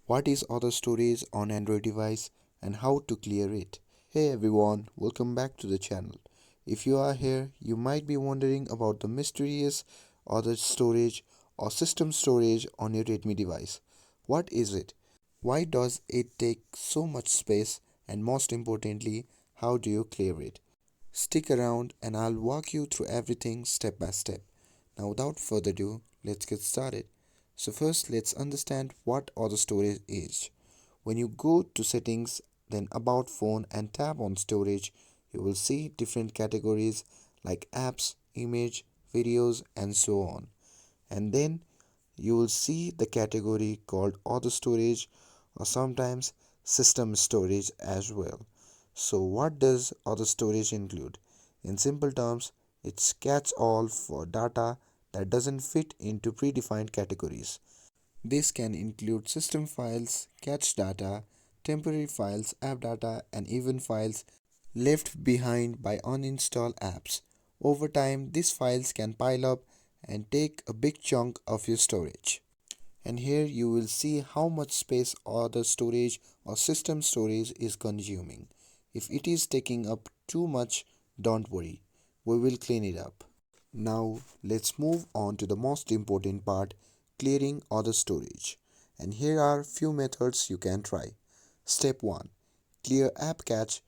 what is auto storage on Android device and how to clear it. Hey everyone, welcome back to the channel. If you are here, you might be wondering about the mysterious auto storage or system storage on your Redmi device. What is it? Why does it take so much space? And most importantly, how do you clear it? Stick around and I'll walk you through everything step by step. Now without further ado, let's get started. So first let's understand what auto storage is. When you go to settings, then about phone and tap on storage, you will see different categories like apps, image, videos and so on. And then you will see the category called auto storage or sometimes system storage as well. So what does auto storage include? In simple terms, it's catch all for data that doesn't fit into predefined categories. This can include system files, cache data, temporary files, app data, and even files left behind by uninstalled apps. Over time, these files can pile up and take a big chunk of your storage. And here you will see how much space other storage or system storage is consuming. If it is taking up too much, don't worry, we will clean it up. Now let's move on to the most important part, clearing other storage. And here are few methods you can try. Step 1. Clear app cache.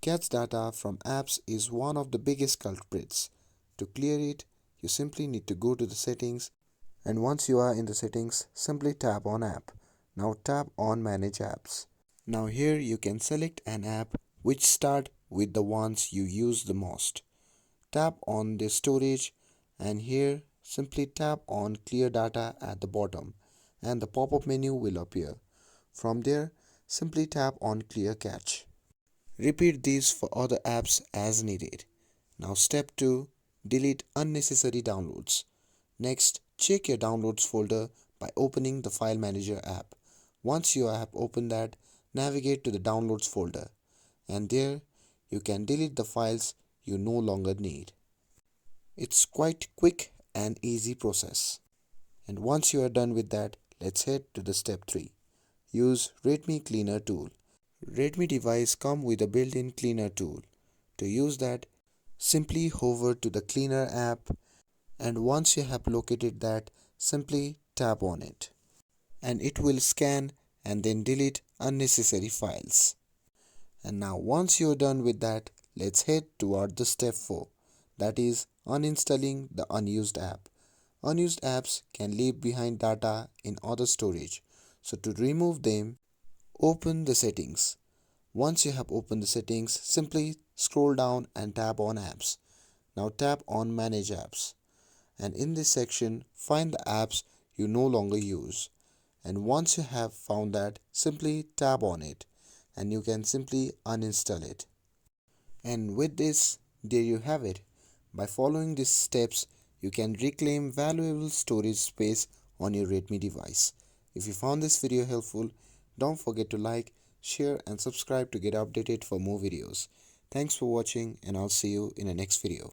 Cache data from apps is one of the biggest culprits. To clear it, you simply need to go to the settings, and once you are in the settings, simply tap on app. Now tap on manage apps. Now here you can select an app which start with the ones you use the most. Tap on the storage and here simply tap on clear data at the bottom and the pop-up menu will appear. From there, simply tap on clear cache. Repeat this for other apps as needed. Now step 2. Delete unnecessary downloads. Next, check your downloads folder by opening the File Manager app. Once you have opened that, navigate to the downloads folder and there you can delete the files you no longer need. It's quite quick and easy process. And once you are done with that, let's head to the step 3. Use Redmi Cleaner tool. Redmi device come with a built-in cleaner tool. To use that, simply hover to the cleaner app and once you have located that, simply tap on it. And it will scan and then delete unnecessary files. And now once you're done with that, let's head toward the step 4. That is uninstalling the unused app. Unused apps can leave behind data in other storage. So to remove them, open the settings. Once you have opened the settings, simply scroll down and tap on apps. Now tap on manage apps. And in this section, find the apps you no longer use. And once you have found that, simply tap on it and you can simply uninstall it. And with this, there you have it. By following these steps, you can reclaim valuable storage space on your Redmi device. If you found this video helpful, don't forget to like, share and subscribe to get updated for more videos. Thanks for watching and I'll see you in the next video.